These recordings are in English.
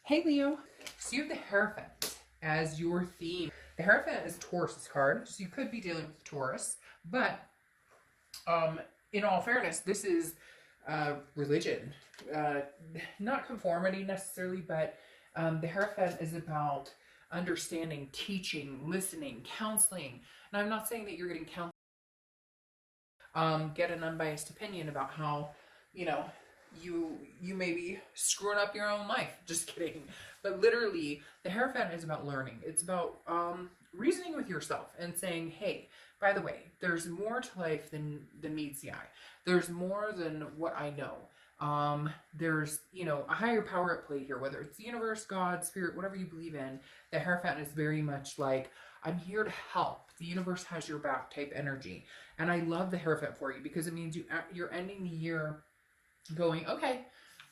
Hey Leo, so you have the Hierophant as your theme. The Hierophant is Taurus's card, so you could be dealing with Taurus, but um, in all fairness, this is religion, uh, not conformity necessarily, but the Hierophant is about understanding, teaching, listening, counseling. And I'm not saying that you're getting counseling. Get an unbiased opinion about how you know you may be screwing up your own life. Just kidding. But literally, the Hierophant is about learning. It's about reasoning with yourself and saying, hey, by the way, there's more to life than meets the eye. There's more than what I know. There's a higher power at play here, whether it's the universe, God, spirit, whatever you believe in. The Hierophant is very much like, I'm here to help. The universe has your back type energy. And I love the Hierophant for you because it means you're ending the year going, okay,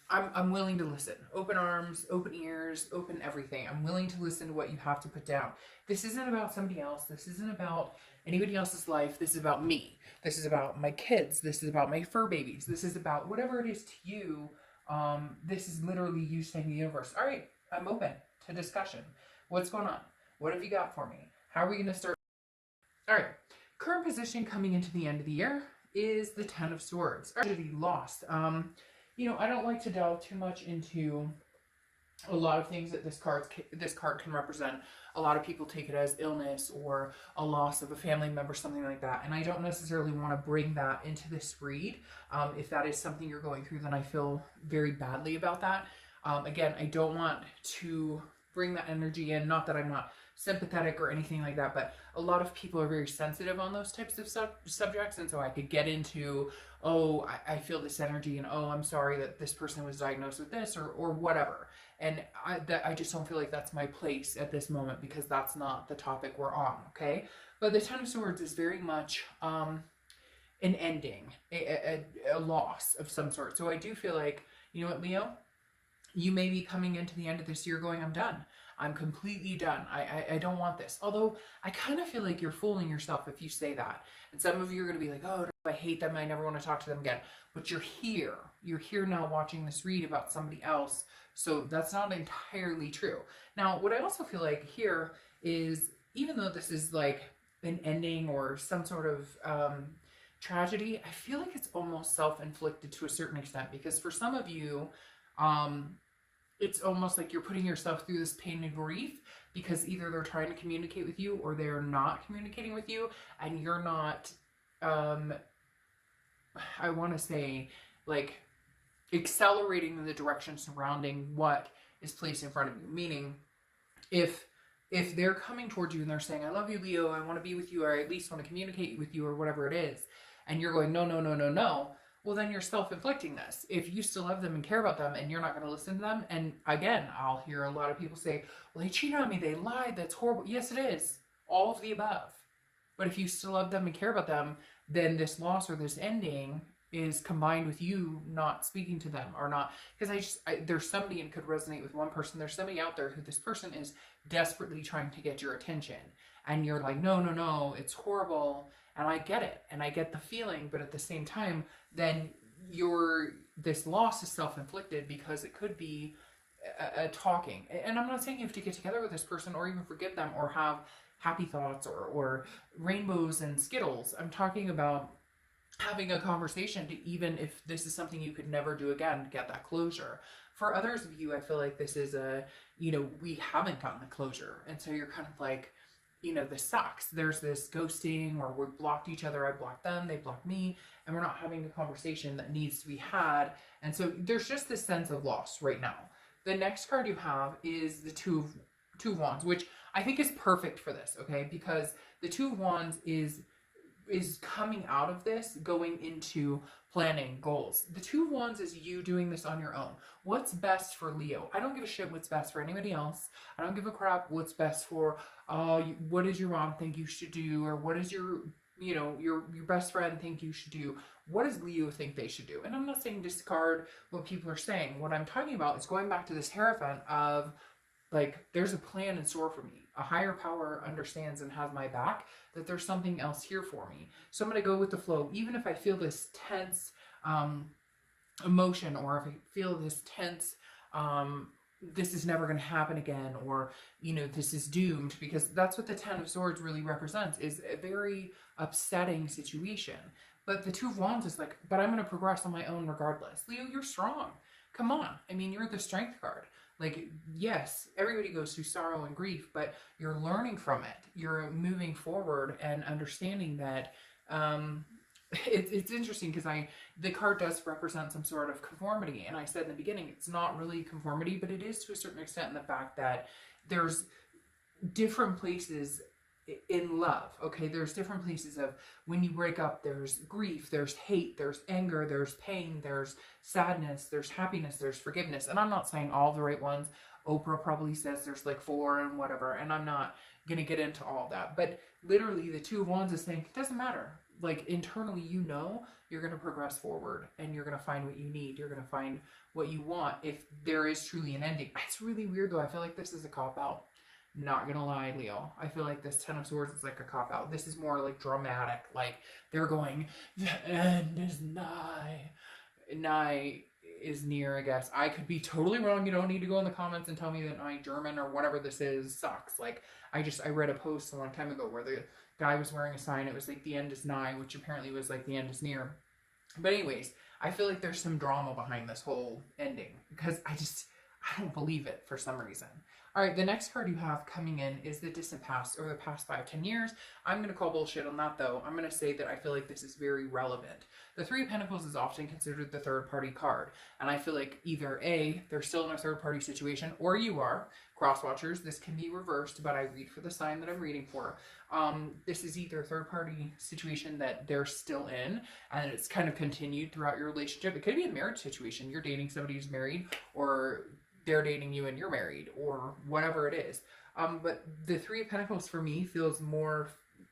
I'm willing to listen. Open arms, open ears, open everything. I'm willing to listen to what you have to put down. This isn't about somebody else. This isn't about anybody else's life. This is about me. This is about my kids. This is about my fur babies. This is about whatever it is to you. This is literally you saying to the universe, all right, I'm open to discussion. What's going on? What have you got for me? How are we going to start? All right. Current position coming into the end of the year is the Ten of Swords. Tragedy, lost. I don't like to delve too much into a lot of things that this card can represent. A lot of people take it as illness or a loss of a family member, something like that. And I don't necessarily want to bring that into this read. If that is something you're going through, then I feel very badly about that. Again, I don't want to bring that energy in. Not that I'm not sympathetic or anything like that, but a lot of people are very sensitive on those types of subjects, and so I could get into, oh, I feel this energy, and oh, I'm sorry that this person was diagnosed with this, or whatever. And I just don't feel like that's my place at this moment because that's not the topic we're on, okay? But the Ten of Swords is very much an ending, a loss of some sort. So I do feel like, you know what, Leo? You may be coming into the end of this year going, I'm done. I'm completely done. I don't want this. Although I kind of feel like you're fooling yourself if you say that. And some of you are going to be like, oh, I hate them. I never want to talk to them again. But you're here. You're here now watching this read about somebody else. So that's not entirely true. Now, what I also feel like here is, even though this is like an ending or some sort of tragedy, I feel like it's almost self-inflicted to a certain extent. Because for some of you, it's almost like you're putting yourself through this pain and grief because either they're trying to communicate with you or they're not communicating with you, and you're not, I want to say, like, accelerating in the direction surrounding what is placed in front of you. Meaning, if they're coming towards you and they're saying, I love you, Leo, I want to be with you, or I at least want to communicate with you, or whatever it is, and you're going, no, no, no, no, no, well, then you're self-inflicting this. If you still love them and care about them and you're not going to listen to them, and again, I'll hear a lot of people say, well, they cheated on me, they lied, that's horrible. Yes, it is. All of the above. But if you still love them and care about them, then this loss or this ending is combined with you not speaking to them or not. Because there's somebody, and it could resonate with one person, there's somebody out there who this person is desperately trying to get your attention. And you're like, no, no, no, it's horrible. And I get it. And I get the feeling. But at the same time, then this loss is self-inflicted because it could be a talking. And I'm not saying you have to get together with this person or even forgive them or have happy thoughts or rainbows and Skittles. I'm talking about having a conversation to, even if this is something you could never do again, to get that closure. For others of you, I feel like this is we haven't gotten the closure. And so you're kind of like, this sucks. There's this ghosting, or we've blocked each other. I blocked them, they blocked me, and we're not having a conversation that needs to be had. And so there's just this sense of loss right now. The next card you have is the Two of Wands, which I think is perfect for this, okay? Because the Two of Wands is coming out of this, going into planning goals. The Two of Wands is you doing this on your own. What's best for Leo? I don't give a shit what's best for anybody else. I don't give a crap what's best for, what does your mom think you should do? Or what does your best friend think you should do? What does Leo think they should do? And I'm not saying discard what people are saying. What I'm talking about is going back to this Hierophant of, like, there's a plan in store for me. A higher power understands and has my back, that there's something else here for me. So I'm going to go with the flow. Even if I feel this tense emotion, or if I feel this tense this is never going to happen again, or, you know, this is doomed, because that's what the Ten of Swords really represents, is a very upsetting situation. But the Two of Wands is like, but I'm going to progress on my own regardless. Leo, you're strong. Come on. I mean, you're the Strength card. Like, yes, everybody goes through sorrow and grief, but you're learning from it. You're moving forward and understanding that it's interesting, because the card does represent some sort of conformity, and I said in the beginning it's not really conformity, but it is to a certain extent, in the fact that there's different places in love. Okay, there's different places of when you break up, there's grief, there's hate, there's anger, there's pain, there's sadness, there's happiness, there's forgiveness. And I'm not saying all the right ones. Oprah probably says there's like 4 and whatever, and I'm not gonna get into all that, but literally the Two of Wands is saying it doesn't matter. Like, internally, you know, you're going to progress forward, and you're going to find what you need. You're going to find what you want, if there is truly an ending. It's really weird, though. I feel like this is a cop-out. Not going to lie, Leo. I feel like this Ten of Swords is like a cop-out. This is more like dramatic. Like, they're going, the end is nigh. Nigh is near, I guess. I could be totally wrong. You don't need to go in the comments and tell me that my German or whatever this is sucks. Like, I read a post a long time ago where the guy was wearing a sign. It was like, the end is nigh, which apparently was like, the end is near. But anyways, I feel like there's some drama behind this whole ending, because I don't believe it for some reason. All right, the next card you have coming in is the distant past, or the past 5-10 years. I'm going to call bullshit on that, though. I'm going to say that I feel like this is very relevant. The Three of Pentacles is often considered the third-party card, and I feel like either A, they're still in a third-party situation, or you are. Cross-watchers, this can be reversed, but I read for the sign that I'm reading for. This is either a third-party situation that they're still in, and it's kind of continued throughout your relationship. It could be a marriage situation. You're dating somebody who's married, or they're dating you and you're married, or whatever it is. But the Three of Pentacles for me feels more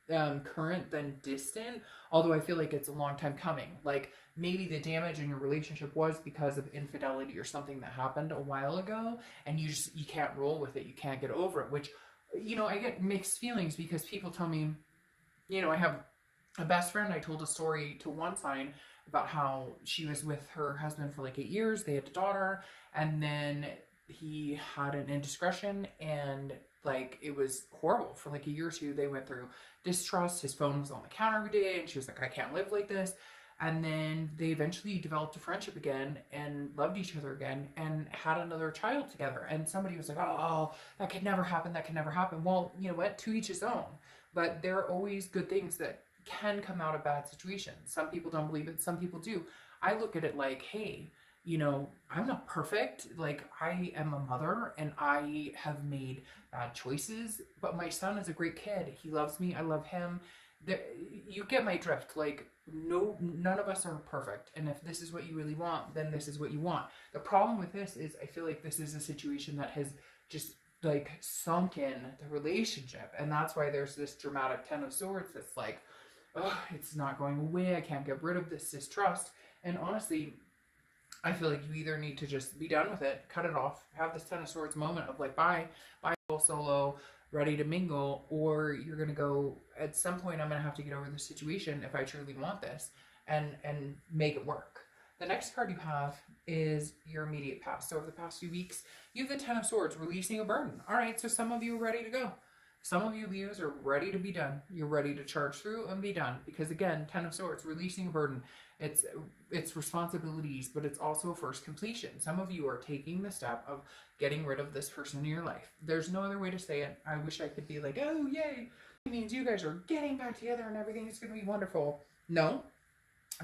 current than distant, although I feel like it's a long time coming. Like, maybe the damage in your relationship was because of infidelity or something that happened a while ago, and you can't roll with it. You can't get over it, which, you know, I get mixed feelings, because people tell me, you know, I have a best friend. I told a story to one sign about how she was with her husband for like 8 years. They had a daughter, and then he had an indiscretion, and like, it was horrible for like a year or two. They went through distrust. His phone was on the counter every day, and she was like, I can't live like this. And then they eventually developed a friendship again, and loved each other again, and had another child together. And somebody was like, oh, that could never happen. That could never happen. Well, you know what? To each his own. But there are always good things that can come out of bad situations. Some people don't believe it. Some people do. I look at it like, hey, you know, I'm not perfect. Like, I am a mother, and I have made bad choices, but my son is a great kid. He loves me. I love him. You get my drift. Like, no, none of us are perfect. And if this is what you really want, then this is what you want. The problem with this is, I feel like this is a situation that has just like sunk in the relationship. And that's why there's this dramatic Ten of Swords that's like, oh, it's not going away. I can't get rid of this distrust. And honestly, I feel like you either need to just be done with it, cut it off, have this Ten of Swords moment of like, bye, go solo, ready to mingle, or you're going to go, at some point I'm going to have to get over this situation if I truly want this, and make it work. The next card you have is your immediate past. So over the past few weeks, you have the Ten of Swords, releasing a burden. All right, so some of you are ready to go. Some of you Leos are ready to be done. You're ready to charge through and be done. Because again, Ten of Swords, releasing a burden. It's responsibilities, but it's also first completion. Some of you are taking the step of getting rid of this person in your life. There's no other way to say it. I wish I could be like, oh, yay. It means you guys are getting back together and everything is going to be wonderful. No.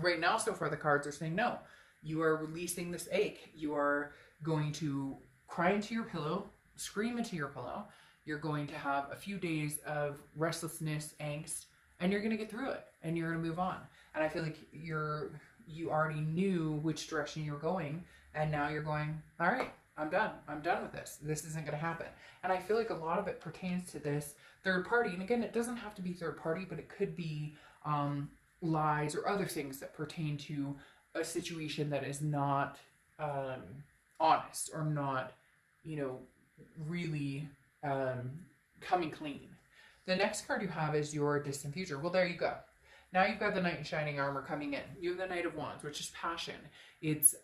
Right now, so far, the cards are saying no. You are releasing this ache. You are going to cry into your pillow, scream into your pillow. You're going to have a few days of restlessness, angst, and you're going to get through it, and you're going to move on. And I feel like you already knew which direction you're going, and now you're going, all right, I'm done. I'm done with this. This isn't going to happen. And I feel like a lot of it pertains to this third party. And again, it doesn't have to be third party, but it could be lies or other things that pertain to a situation that is not honest, or not, you know, really coming clean. The next card you have is your distant future. Well, there you go. Now you've got the Knight in Shining Armor coming in. You have the Knight of Wands, which is passion. It's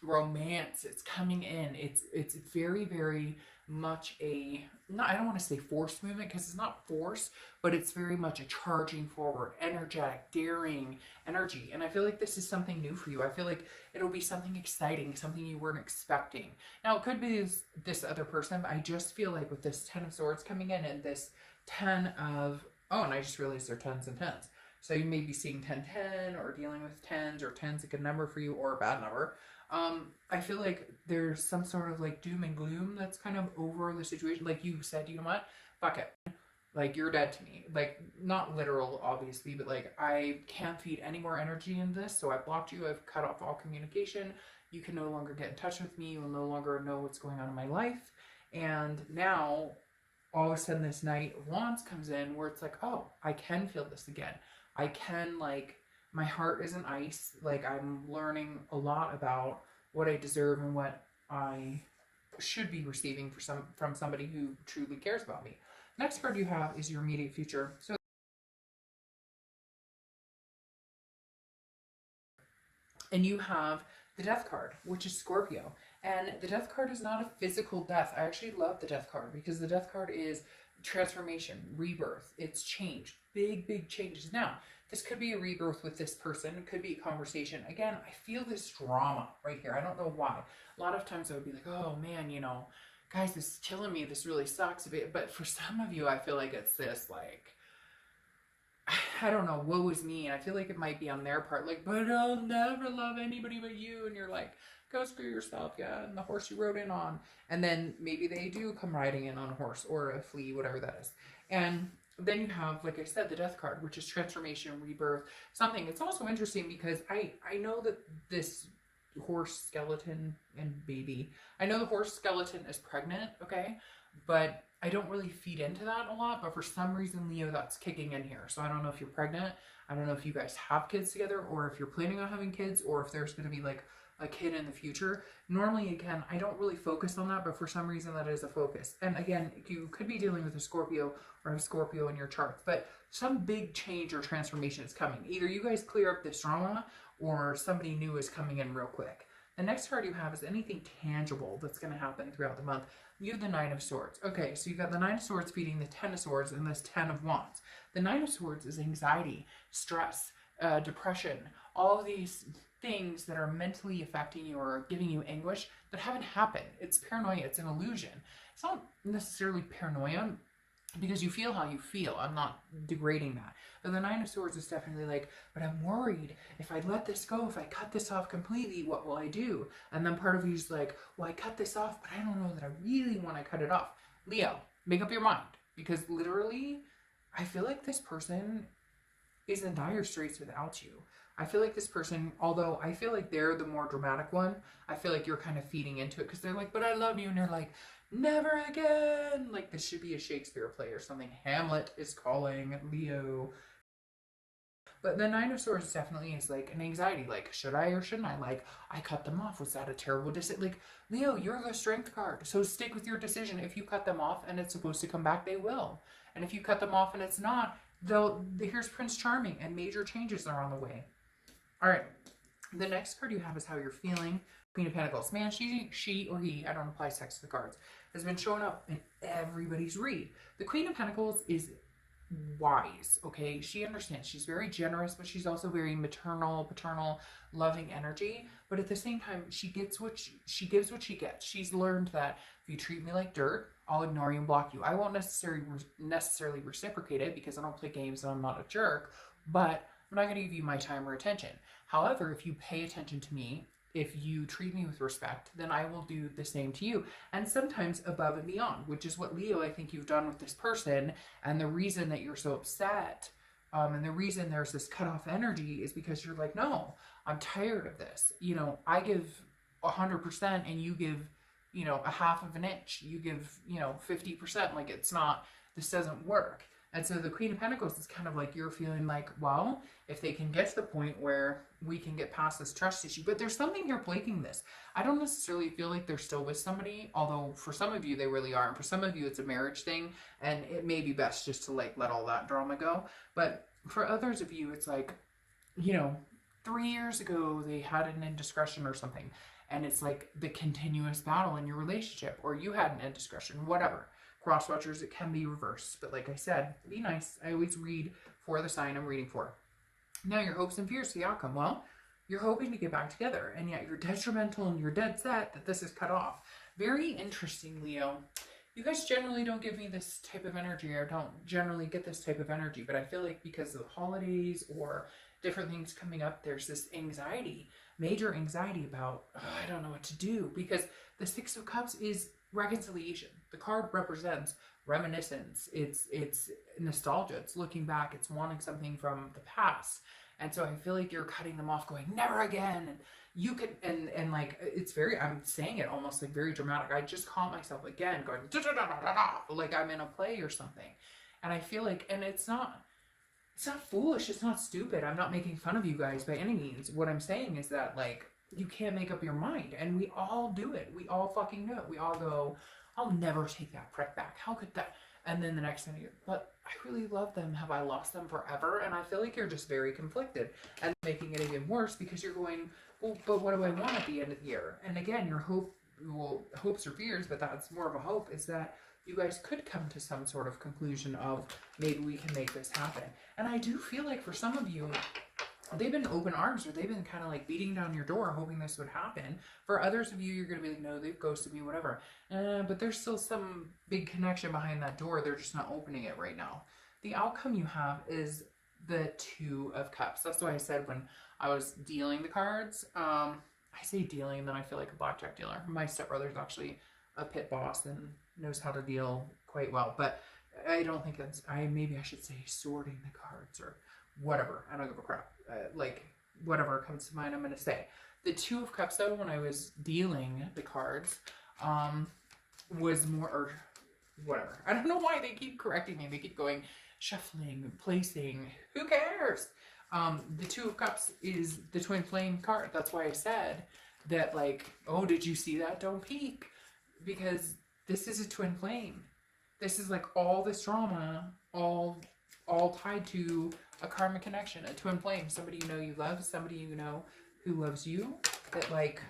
romance. It's coming in. It's very, very much a, not, I don't want to say forced movement because it's not force, but it's very much a charging forward, energetic, daring energy. And I feel like this is something new for you. I feel like it'll be something exciting, something you weren't expecting. Now it could be this other person, but I just feel like with this 10 of swords coming in and this 10 of, oh, and I just realized they're tens and tens. So you may be seeing 10-10 or dealing with tens, or ten's a good number for you or a bad number. I feel like there's some sort of like doom and gloom that's kind of over the situation. Like you said, you know what? Fuck it. Like, you're dead to me. Like, not literal, obviously, but like, I can't feed any more energy in this, so I blocked you. I've cut off all communication. You can no longer get in touch with me. You will no longer know what's going on in my life. And now, all of a sudden, this Knight of Wands comes in where it's like, oh, I can feel this again. I can, like, my heart isn't ice. Like, I'm learning a lot about what I deserve and what I should be receiving from somebody who truly cares about me. Next card you have is your immediate future. So, and you have the Death card, which is Scorpio. And the Death card is not a physical death. I actually love the Death card because the Death card is transformation, rebirth. It's change. Big, big changes. Now, this could be a rebirth with this person. It could be a conversation. Again, I feel this drama right here. I don't know why. A lot of times I would be like, oh man, you know, guys, this is killing me. This really sucks. But for some of you, I feel like it's this, like, I don't know, woe is me. And I feel like it might be on their part, like, but I'll never love anybody but you. And you're like, go screw yourself, yeah, and the horse you rode in on. And then maybe they do come riding in on a horse or a flea, whatever that is. And then you have, like I said, the Death card, which is transformation, rebirth, something. It's also interesting because I know that this horse skeleton and baby, I know the horse skeleton is pregnant, okay, but I don't really feed into that a lot. But for some reason, Leo, that's kicking in here. So I don't know if you're pregnant. I don't know if you guys have kids together, or if you're planning on having kids, or if there's going to be like a kid in the future. Normally, again, I don't really focus on that, but for some reason that is a focus. And again, you could be dealing with a Scorpio or a Scorpio in your charts, but some big change or transformation is coming. Either you guys clear up this drama or somebody new is coming in real quick. The next card you have is anything tangible that's going to happen throughout the month. You have the Nine of Swords. Okay, so you've got the Nine of Swords feeding the Ten of Swords and this Ten of Wands. The Nine of Swords is anxiety, stress, depression, all of these things that are mentally affecting you or giving you anguish that haven't happened. It's paranoia. It's an illusion. It's not necessarily paranoia because you feel how you feel. I'm not degrading that. But the Nine of Swords is definitely like, but I'm worried. If I let this go, if I cut this off completely, what will I do? And then part of you is like, well, I cut this off, but I don't know that I really want to cut it off. Leo, make up your mind. Because literally, I feel like this person is in dire straits without you. I feel like this person, although I feel like they're the more dramatic one, I feel like you're kind of feeding into it because they're like, but I love you. And you're like, never again. Like, this should be a Shakespeare play or something. Hamlet is calling Leo. But the Nine of Swords definitely is like an anxiety. Like, should I or shouldn't I? Like, I cut them off. Was that a terrible decision? Like, Leo, you're the Strength card. So stick with your decision. If you cut them off and it's supposed to come back, they will. And if you cut them off and it's not, here's Prince Charming and major changes are on the way. All right, the next card you have is how you're feeling. Queen of Pentacles. Man, she or he, I don't apply sex to the cards, has been showing up in everybody's read. The Queen of Pentacles is wise, okay? She understands. She's very generous, but she's also very maternal, paternal, loving energy. But at the same time, she gives what she gets. She's learned that if you treat me like dirt, I'll ignore you and block you. I won't necessarily reciprocate it because I don't play games and I'm not a jerk, but I'm not going to give you my time or attention. However, if you pay attention to me, if you treat me with respect, then I will do the same to you. And sometimes above and beyond, which is what, Leo, I think you've done with this person. And the reason that you're so upset, and the reason there's this cutoff energy is because you're like, no, I'm tired of this. You know, I give 100% and you give, you know, a half of an inch. You give, you know, 50%. Like, it's not, this doesn't work. And so the Queen of Pentacles is kind of like you're feeling like, well, if they can get to the point where we can get past this trust issue, but there's something here breaking this. I don't necessarily feel like they're still with somebody, although for some of you they really are. And for some of you it's a marriage thing and it may be best just to like let all that drama go. But for others of you, it's like, you know, 3 years ago they had an indiscretion or something. and it's like the continuous battle in your relationship, or you had an indiscretion, whatever. Cross watchers, it can be reversed, but like I said, be nice. I always read for the sign I'm reading for. Now, your hopes and fears, the outcome. Well, you're hoping to get back together, and yet you're detrimental and you're dead set that this is cut off. Very interesting, Leo. You guys generally don't give me this type of energy, or don't generally get this type of energy, but I feel like because of the holidays or different things coming up, there's this anxiety, major anxiety about, oh, I don't know what to do, because the Six of Cups is reconciliation. The card represents reminiscence. It's nostalgia. It's looking back. It's wanting something from the past. And so I feel like you're cutting them off, going, never again. And you could, and like, it's very, I'm saying it almost like very dramatic. I just caught myself again going, da, da, da, da, da, da, like I'm in a play or something. And I feel like, and it's not foolish. It's not stupid. I'm not making fun of you guys by any means. What I'm saying is that, like, you can't make up your mind. And we all do it. We all fucking do it. We all go, I'll never take that prick back. How could that? And then the next thing you're, but I really love them. Have I lost them forever? And I feel like you're just very conflicted, and making it even worse because you're going, well, but what do I want at the end of the year? And again, your hopes or fears, but that's more of a hope, is that you guys could come to some sort of conclusion of maybe we can make this happen. And I do feel like for some of you, they've been open arms, or they've been kind of like beating down your door hoping this would happen. For others of you, you're going to be like, no, they've ghosted me, whatever. But there's still some big connection behind that door. They're just not opening it right now. The outcome you have is the Two of Cups. That's why I said when I was dealing the cards, I say dealing, and then I feel like a blackjack dealer. My stepbrother's actually a pit boss and knows how to deal quite well. But I don't think that's, maybe I should say sorting the cards or whatever. I don't give a crap. Like, whatever comes to mind, I'm going to say. The Two of Cups, though, when I was dealing the cards, was more, or whatever. I don't know why they keep correcting me. They keep going, shuffling, placing. Who cares? The Two of Cups is the twin flame card. That's why I said that, like, oh, did you see that? Don't peek. Because this is a twin flame. This is like all this drama, all tied to a karmic connection, a twin flame, somebody you know you love, somebody you know who loves you, that, like,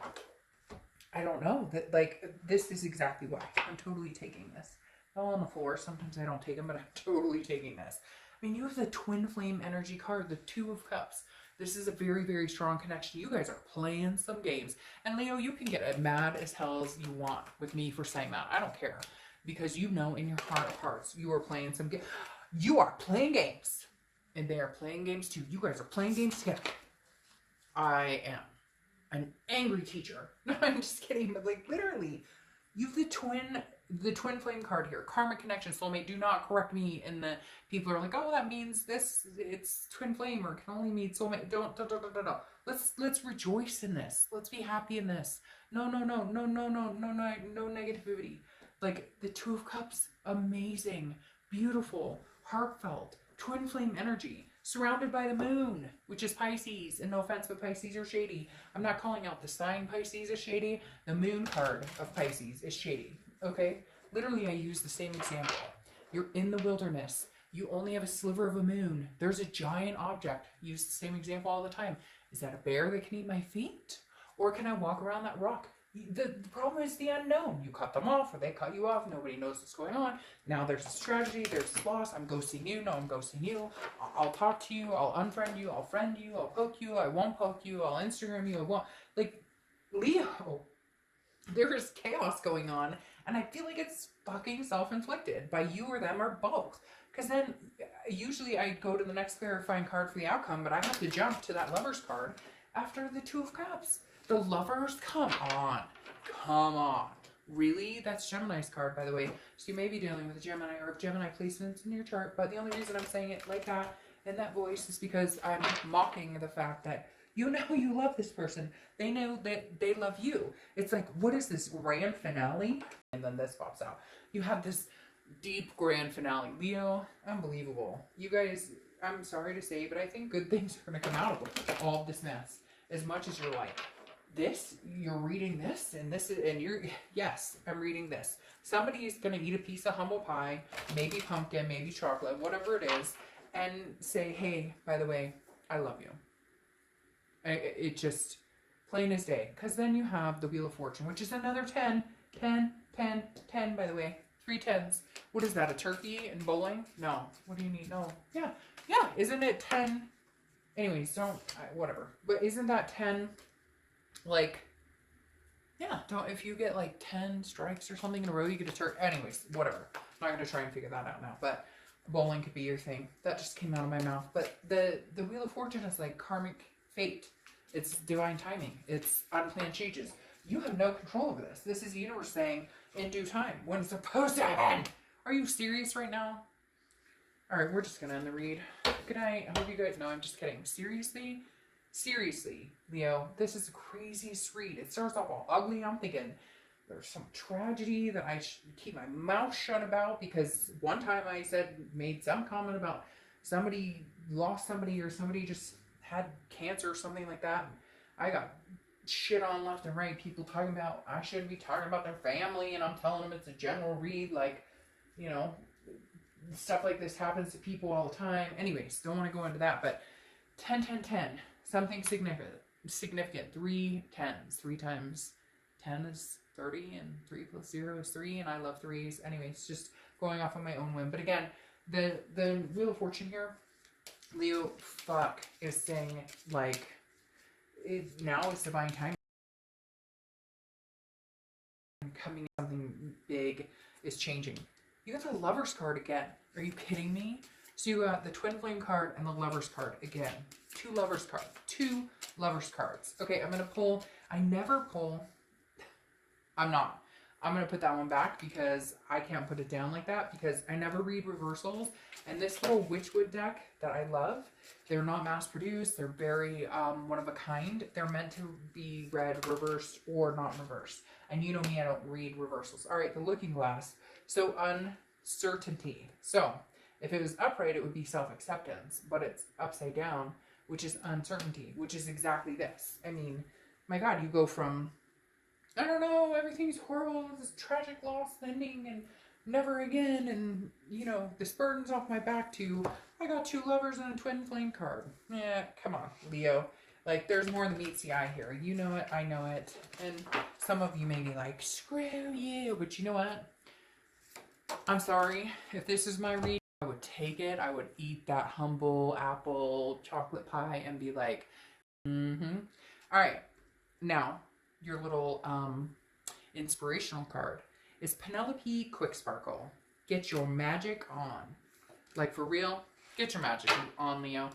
I don't know, that, like, this is exactly why I'm totally taking this. All on the floor, sometimes I don't take them, but I'm totally taking this. I mean, you have the twin flame energy card, the Two of Cups. This is a very, very strong connection. You guys are playing some games. And Leo, you can get as mad as hell as you want with me for saying that. I don't care. Because you know in your heart of hearts, you are playing some games. You are playing games. And they are playing games too. You guys are playing games together. I am an angry teacher. No, I'm just kidding. But, like, literally, you have the twin flame card here. Karmic connection, soulmate. Do not correct me. And the people are like, oh, that means this. It's twin flame, or can only mean soulmate. Don't. Let's rejoice in this. Let's be happy in this. No negativity. Like, the Two of Cups, amazing, beautiful, heartfelt, twin flame energy, surrounded by the moon, which is Pisces. And no offense, but Pisces are shady. I'm not calling out the sign Pisces is shady. The moon card of Pisces is shady. Okay? Literally, I use the same example. You're in the wilderness. You only have a sliver of a moon. There's a giant object. Use the same example all the time. Is that a bear that can eat my feet? Or can I walk around that rock? The problem is the unknown. You cut them off, or they cut you off. Nobody knows what's going on. Now there's this tragedy. There's this loss. I'm ghosting you. No, I'm ghosting you. I'll talk to you. I'll unfriend you. I'll friend you. I'll poke you. I won't poke you. I'll Instagram you. I won't. Like, Leo, there is chaos going on, and I feel like it's fucking self-inflicted by you or them or both. Because then usually I go to the next clarifying card for the outcome, but I have to jump to that Lover's card after the Two of Cups. The Lovers, come on. Really? That's Gemini's card, by the way. So you may be dealing with a Gemini or Gemini placements in your chart, but the only reason I'm saying it like that in that voice is because I'm mocking the fact that you know you love this person. They know that they love you. It's like, what is this grand finale? And then this pops out. You have this deep grand finale. Leo, unbelievable. You guys, I'm sorry to say, but I think good things are going to come out of all of this mess. As much as you're like, this, you're reading this, and this is, and you're, yes, I'm reading this. Somebody is going to eat a piece of humble pie, maybe pumpkin, maybe chocolate, whatever it is, and say, hey, by the way, I love you. It just, Plain as day. Because then you have the Wheel of Fortune, which is another 10. 10, 10, 10, by the way. 3 10s. What is that, a turkey in bowling? No. What do you need? No. Yeah. Yeah. Isn't it 10? Anyways, whatever. But isn't that 10, like, yeah, if you get like 10 strikes or something in a row, you get a turkey. Anyways, whatever. I'm not going to try and figure that out now. But bowling could be your thing. That just came out of my mouth. But the Wheel of Fortune is like karmic fate. It's divine timing. It's unplanned changes. You have no control over this. This is the universe saying, in due time, when it's supposed to end. Are you serious right now? All right, we're just going to end the read. Good night. I hope you guys... No, I'm just kidding. Seriously? Seriously, Leo, this is the craziest read. It starts off all ugly. I'm thinking there's some tragedy that I should keep my mouth shut about, because one time I made some comment about somebody lost somebody, or somebody just had cancer or something like that. I got shit on left and right. People talking about I shouldn't be talking about their family, and I'm telling them it's a general read. Like, you know, stuff like this happens to people all the time. Anyways, don't want to go into that, but 10, 10, 10. Something significant. 3 10s. 3 times 10 is 30, and 3 plus 0 is 3, and I love 3s. Anyways, just going off on my own whim. But again, the Wheel of Fortune here, Leo, is saying, like, now it's divine time. Coming, something big is changing. You got the Lover's card again. Are you kidding me? So you got the Twin Flame card and the Lover's card again. 2 Lover's cards. 2 Lover's cards. Okay, I'm going to pull. I never pull. I'm not. I'm going to put that one back because I can't put it down like that, because I never read reversals. And this little Witchwood deck that I love, they're not mass produced. They're very one of a kind. They're meant to be read reversed or not reversed. And you know me, I don't read reversals. All right, the Looking Glass. So uncertainty. So if it was upright, it would be self-acceptance, but it's upside down, which is uncertainty, which is exactly this. I mean, my God, you go from, I don't know, everything's horrible, this tragic loss ending, and never again, and, you know, this burden's off my back, to, I got 2 lovers and a Twin Flame card. Yeah, come on, Leo. Like, there's more than meets the eye here. You know it, I know it, and some of you may be like, screw you, but you know what? I'm sorry, if this is my read, I would take it. I would eat that humble apple chocolate pie and be like, mm-hmm. All right. Now, your little inspirational card is Penelope Quick Sparkle. Get your magic on. Like, for real, get your magic on, Leo.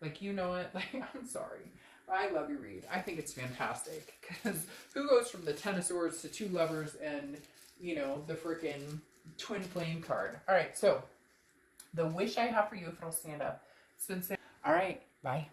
Like, you know it. Like, I'm sorry. I love your read. I think it's fantastic. Because who goes from the Ten of Swords to 2 lovers and, you know, the freaking Twin Flame card? All right, so the wish I have for you, if it'll stand up, it's been saying, all right, bye.